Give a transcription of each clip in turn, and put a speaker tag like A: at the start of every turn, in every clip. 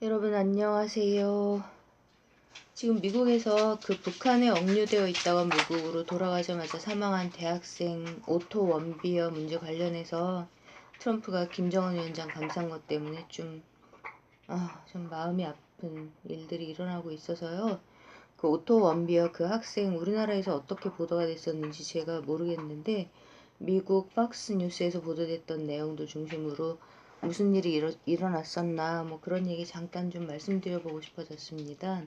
A: 여러분 안녕하세요. 지금 미국에서 그 북한에 억류되어 있다가 미국으로 돌아가자마자 사망한 대학생 오토 원비어 문제 관련해서 트럼프가 김정은 위원장 감싼 것 때문에 좀 마음이 아픈 일들이 일어나고 있어서요. 그 오토 원비어 그 학생 우리나라에서 어떻게 보도가 됐었는지 제가 모르겠는데 미국 박스 뉴스에서 보도됐던 내용들 중심으로 무슨 일이 일어났었나 뭐 그런 얘기 잠깐 좀 말씀드려보고 싶어졌습니다.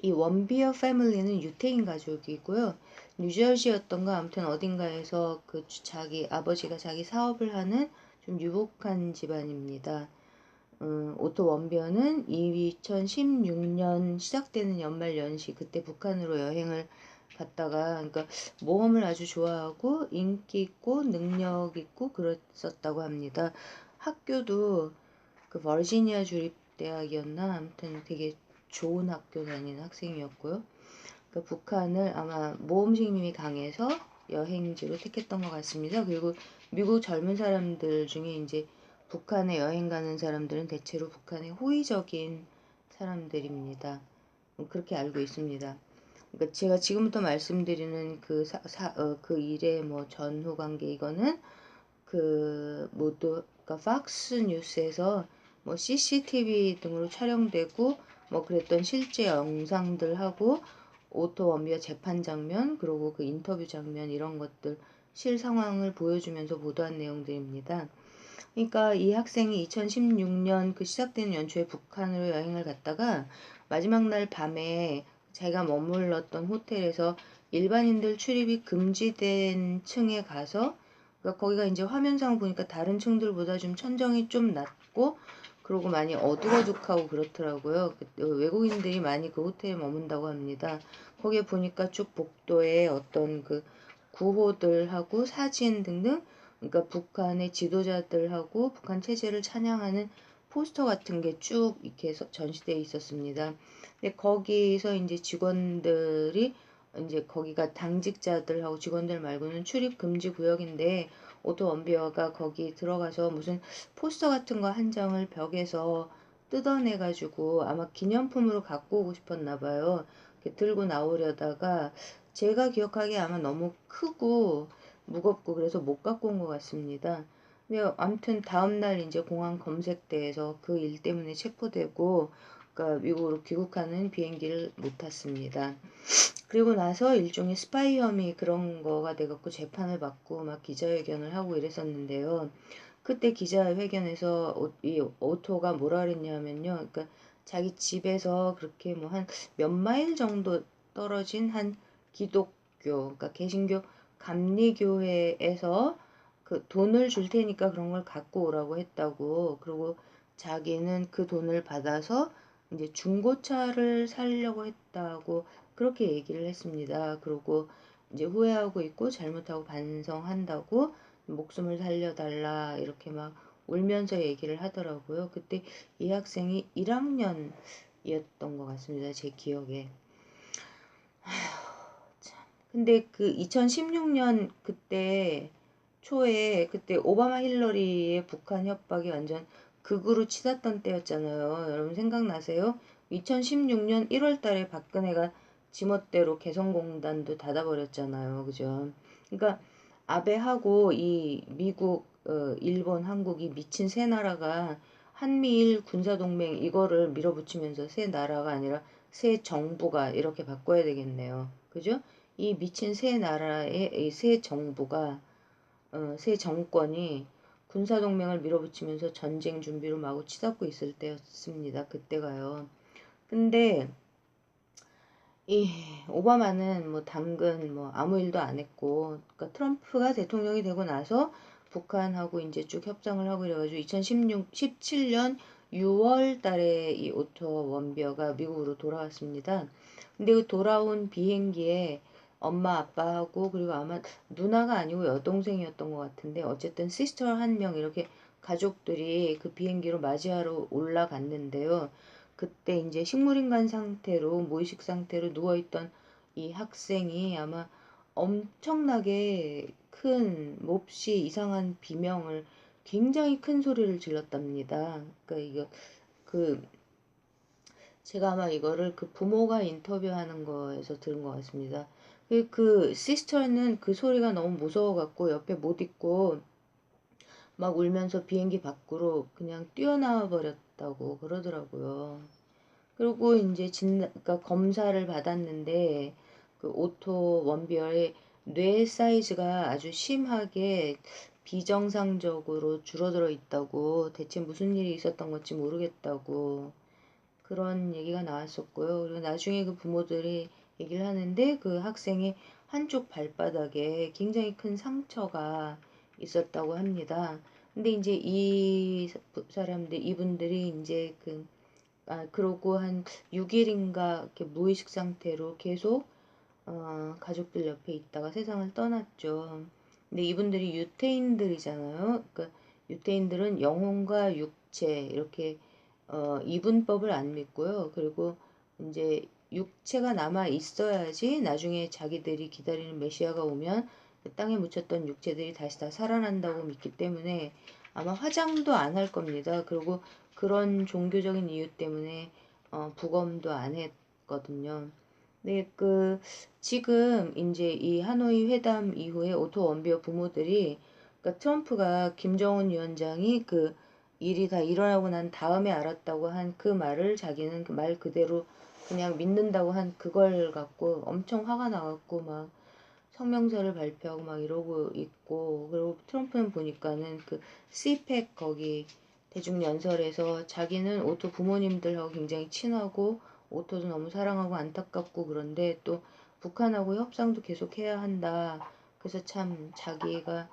A: 이 원비어 패밀리는 유태인 가족이고요. 뉴저지였던가 아무튼 어딘가에서 그 자기 아버지가 자기 사업을 하는 좀 유복한 집안입니다. 오토 원비어는 2016년 시작되는 연말 연시 그때 북한으로 여행을 갔다가 그러니까 모험을 아주 좋아하고 인기 있고 능력 있고 그랬었다고 합니다. 학교도 그 버지니아 주립대학이었나 아무튼 되게 좋은 학교 다니는 학생이었고요. 그 북한을 아마 모험심이 강해서 여행지로 택했던 것 같습니다. 그리고 미국 젊은 사람들 중에 이제 북한에 여행 가는 사람들은 대체로 북한에 호의적인 사람들입니다. 그렇게 알고 있습니다. 그러니까 제가 지금부터 말씀드리는 그 일의 뭐 전후 관계 이거는 그 모두 그러니까 팍스 뉴스에서 뭐 CCTV 등으로 촬영되고 뭐 그랬던 실제 영상들하고 오토 원비어 재판 장면 그리고 그 인터뷰 장면 이런 것들 실 상황을 보여주면서 보도한 내용들입니다. 그러니까 이 학생이 2016년 그 시작되는 연초에 북한으로 여행을 갔다가 마지막 날 밤에 자기가 머물렀던 호텔에서 일반인들 출입이 금지된 층에 가서 그러니까 거기가 이제 화면상 보니까 다른 층들보다 좀 천정이 좀 낮고 그리고 많이 어두워죽하고 그렇더라고요. 외국인들이 많이 그 호텔에 머문다고 합니다. 거기에 보니까 쭉 복도에 어떤 그 구호들하고 사진 등등 그러니까 북한의 지도자들하고 북한 체제를 찬양하는 포스터 같은 게 쭉 이렇게 전시되어 있었습니다. 근데 거기서 이제 직원들이 이제 거기가 당직자들하고 직원들 말고는 출입 금지 구역인데 오토 원비어가 거기 들어가서 무슨 포스터 같은 거 한 장을 벽에서 뜯어내가지고 아마 기념품으로 갖고 오고 싶었나 봐요. 들고 나오려다가 제가 기억하기에 아마 너무 크고 무겁고 그래서 못 갖고 온 것 같습니다. 근데 아무튼 다음날 이제 공항 검색대에서 그 일 때문에 체포되고 그러니까 미국으로 귀국하는 비행기를 못 탔습니다. 그리고 나서 일종의 스파이 혐의 그런 거가 돼갖고 재판을 받고 막 기자회견을 하고 이랬었는데요. 그때 기자회견에서 이 오토가 뭐라 그랬냐면요. 그러니까 자기 집에서 그렇게 뭐 한 몇 마일 정도 떨어진 한 기독교, 그러니까 개신교 감리교회에서 그 돈을 줄 테니까 그런 걸 갖고 오라고 했다고. 그리고 자기는 그 돈을 받아서 이제 중고차를 사려고 했다고 그렇게 얘기를 했습니다. 그리고 이제 후회하고 있고 잘못하고 반성한다고 목숨을 살려달라 이렇게 막 울면서 얘기를 하더라고요. 그때 이 학생이 1학년이었던 것 같습니다. 제 기억에. 근데 그 2016년 그때 초에 그때 오바마 힐러리의 북한 협박이 완전 극으로 치닫던 때였잖아요. 여러분 생각나세요? 2016년 1월 달에 박근혜가 지멋대로 개성공단도 닫아버렸잖아요. 그죠? 그러니까 아베하고 이 미국, 일본, 한국이 미친 세 나라가 한미일 군사동맹 이거를 밀어붙이면서 세 나라가 아니라 세 정부가 이렇게 바꿔야 되겠네요. 그죠? 이 미친 세 나라의 이 세 정부가 새 정권이 군사동맹을 밀어붙이면서 전쟁 준비로 마구 치닫고 있을 때였습니다. 그때가요. 근데 이 오바마는 뭐 당근 뭐 아무 일도 안 했고, 그러니까 트럼프가 대통령이 되고 나서 북한하고 이제 쭉 협상을 하고 이래가지고 17년 6월 달에 이 오토 원비어가 미국으로 돌아왔습니다. 근데 그 돌아온 비행기에 엄마 아빠하고 그리고 아마 누나가 아니고 여동생이었던 것 같은데 어쨌든 시스터 한 명 이렇게 가족들이 그 비행기로 맞이하러 올라갔는데요. 그때 이제 식물인간 상태로 무의식 상태로 누워있던 이 학생이 아마 엄청나게 큰 몹시 이상한 비명을 굉장히 큰 소리를 질렀답니다. 그러니까 이거 그 제가 아마 이거를 그 부모가 인터뷰하는 거에서 들은 것 같습니다. 그 시스터는 그 소리가 너무 무서워갖고 옆에 못 있고 막 울면서 비행기 밖으로 그냥 뛰어나와 버렸다고 그러더라고요. 그리고 이제 그러니까 검사를 받았는데 그 오토 원비어의 뇌 사이즈가 아주 심하게 비정상적으로 줄어들어 있다고, 대체 무슨 일이 있었던 건지 모르겠다고 그런 얘기가 나왔었고요. 그리고 나중에 그 부모들이 얘기를 하는데 그 학생의 한쪽 발바닥에 굉장히 큰 상처가 있었다고 합니다. 근데 이제 이분들이 이제 그러고 한 6일인가 이렇게 무의식 상태로 계속 가족들 옆에 있다가 세상을 떠났죠. 근데 이분들이 유태인들이잖아요. 그러니까 유태인들은 영혼과 육체 이렇게 이분법을 안 믿고요. 그리고 이제 육체가 남아 있어야지 나중에 자기들이 기다리는 메시아가 오면 그 땅에 묻혔던 육체들이 다시 다 살아난다고 믿기 때문에 아마 화장도 안 할 겁니다. 그리고 그런 종교적인 이유 때문에 부검도 안 했거든요. 네, 지금 이제 이 하노이 회담 이후에 오토 원비어 부모들이, 그러니까 트럼프가 김정은 위원장이 그 일이 다 일어나고 난 다음에 알았다고 한 그 말을 자기는 그 말 그대로 그냥 믿는다고 한 그걸 갖고 엄청 화가 나갖고 막 성명서를 발표하고 막 이러고 있고, 그리고 트럼프는 보니까는 그 CPEC 거기 대중연설에서 자기는 오토 부모님들하고 굉장히 친하고 오토도 너무 사랑하고 안타깝고 그런데 또 북한하고 협상도 계속 해야 한다. 그래서 참 자기가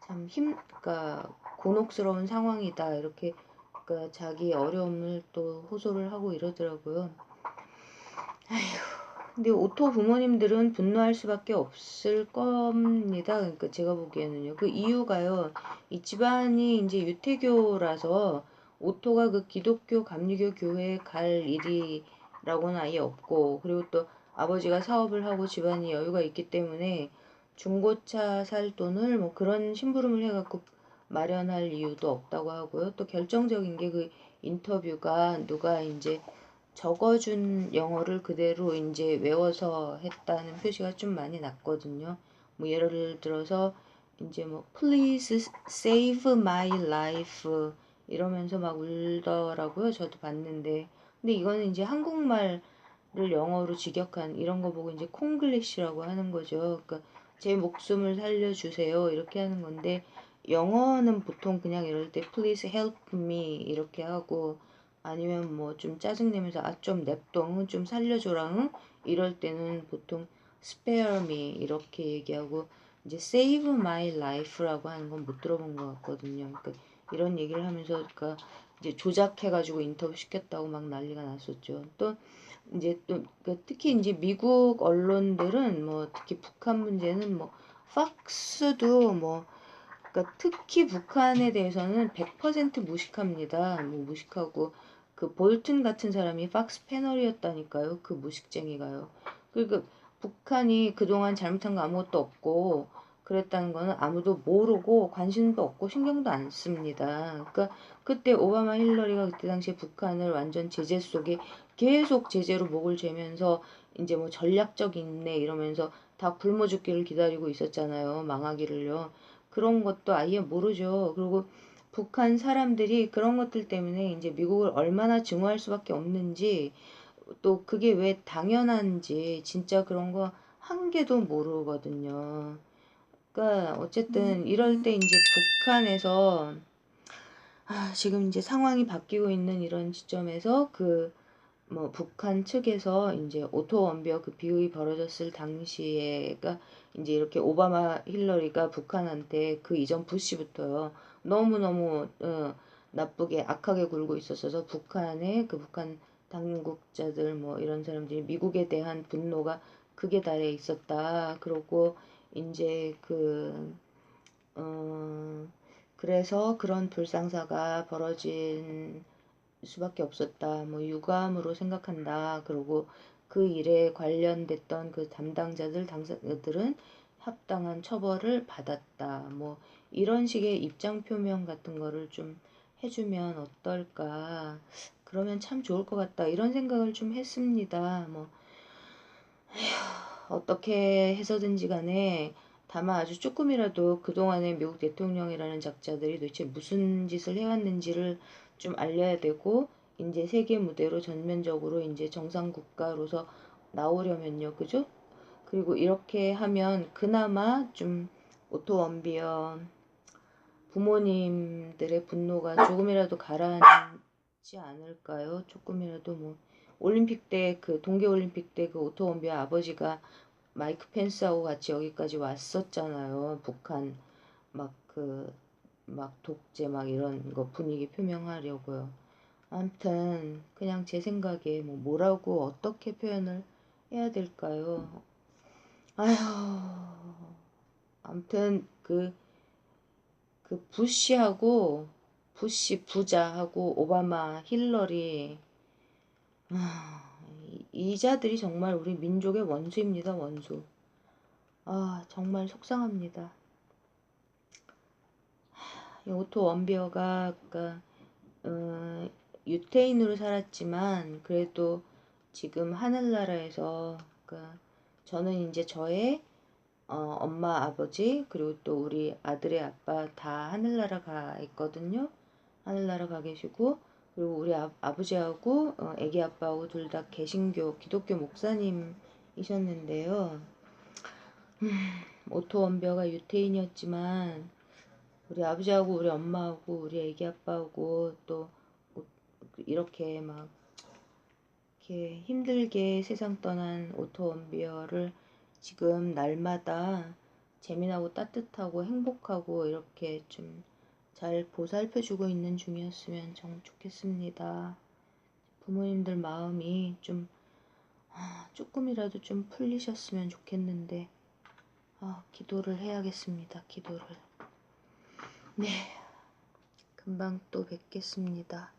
A: 참 그러니까 곤혹스러운 상황이다. 이렇게 그러니까 자기 어려움을 또 호소를 하고 이러더라고요. 근데 오토 부모님들은 분노할 수밖에 없을 겁니다. 그러니까 제가 보기에는요. 그 이유가요. 이 집안이 이제 유태교라서 오토가 그 기독교 감리교 교회에 갈 일이라고는 아예 없고, 그리고 또 아버지가 사업을 하고 집안이 여유가 있기 때문에 중고차 살 돈을 뭐 그런 심부름을 해갖고 마련할 이유도 없다고 하고요. 또 결정적인 게 그 인터뷰가 누가 이제 적어준 영어를 그대로 이제 외워서 했다는 표시가 좀 많이 났거든요. 뭐 예를 들어서 이제 뭐 Please save my life 이러면서 막 울더라고요. 저도 봤는데. 근데 이거는 이제 한국말을 영어로 직역한 이런 거 보고 이제 콩글리시라고 하는 거죠. 그러니까 제 목숨을 살려주세요 이렇게 하는 건데, 영어는 보통 그냥 이럴 때 Please help me 이렇게 하고, 아니면 뭐 좀 짜증내면서 아 좀 냅둬 좀 살려줘라 이럴 때는 보통 spare me 이렇게 얘기하고, 이제 save my life라고 하는 건 못 들어본 것 같거든요. 그러니까 이런 얘기를 하면서 그러니까 이제 조작해가지고 인터뷰 시켰다고 막 난리가 났었죠. 또 이제 또 특히 이제 미국 언론들은 뭐 특히 북한 문제는 뭐 팍스도 뭐 그러니까 특히 북한에 대해서는 100% 무식합니다. 뭐 무식하고 그 볼튼 같은 사람이 팍스 패널이었다니까요. 그 무식쟁이가요. 그러니까 북한이 그동안 잘못한 거 아무것도 없고 그랬다는 거는 아무도 모르고 관심도 없고 신경도 안 씁니다. 그러니까 그때 오바마 힐러리가 그때 당시에 북한을 완전 제재 속에 계속 제재로 목을 죄면서 이제 뭐 전략적 인내 이러면서 다 굶어 죽기를 기다리고 있었잖아요. 망하기를요. 그런 것도 아예 모르죠. 그리고 북한 사람들이 그런 것들 때문에 이제 미국을 얼마나 증오할 수밖에 없는지, 또 그게 왜 당연한지 진짜 그런 거 한 개도 모르거든요. 그러니까 어쨌든 이럴 때 이제 북한에서 지금 이제 상황이 바뀌고 있는 이런 시점에서 뭐 북한 측에서 이제 오토 원비어 그 비극이 벌어졌을 당시에가 이제 이렇게 오바마 힐러리가 북한한테 그 이전 부시부터요 너무너무 나쁘게 악하게 굴고 있었어서 북한의 그 북한 당국자들 뭐 이런 사람들이 미국에 대한 분노가 극에 달해 있었다. 그러고 이제 어, 그래서 그런 불상사가 벌어진 수밖에 없었다. 뭐 유감으로 생각한다. 그리고 그 일에 관련됐던 그 담당자들, 당사자들은 합당한 처벌을 받았다. 뭐 이런 식의 입장 표명 같은 거를 좀 해주면 어떨까. 그러면 참 좋을 것 같다 이런 생각을 좀 했습니다. 뭐 어떻게 해서든지 간에 다만 아주 조금이라도 그동안에 미국 대통령이라는 작자들이 도대체 무슨 짓을 해왔는지를 좀 알려야 되고 이제 세계 무대로 전면적으로 이제 정상 국가로서 나오려면요. 그죠? 그리고 이렇게 하면 그나마 좀 오토 원비어 부모님들의 분노가 조금이라도 가라앉지 않을까요? 조금이라도 뭐 올림픽 때 그 동계올림픽 때 그 오토 원비어 아버지가 마이크 펜스하고 같이 여기까지 왔었잖아요. 북한 막 독재 막 이런 거 분위기 표명하려고요. 아무튼 그냥 제 생각에 뭐라고 어떻게 표현을 해야 될까요? 아휴, 아무튼 그 부시 부자하고 오바마 힐러리 이자들이 정말 우리 민족의 원수입니다. 원수. 아 정말 속상합니다. 오토 원비어가 그러니까 유태인으로 살았지만 그래도 지금 하늘나라에서 그러니까 저는 이제 저의 엄마 아버지 그리고 또 우리 아들의 아빠 다 하늘나라 가 있거든요. 하늘나라 가 계시고 그리고 우리 아버지하고 애기 아빠하고 둘 다 개신교 기독교 목사님이셨는데요. 오토 원비어가 유태인이었지만 우리 아버지하고 우리 엄마하고 우리 애기 아빠하고 또 이렇게 막 이렇게 힘들게 세상 떠난 오토 원비어를 지금 날마다 재미나고 따뜻하고 행복하고 이렇게 좀 잘 보살펴주고 있는 중이었으면 정 좋겠습니다. 부모님들 마음이 좀 조금이라도 좀 풀리셨으면 좋겠는데 기도를 해야겠습니다. 기도를. 네, 금방 또 뵙겠습니다.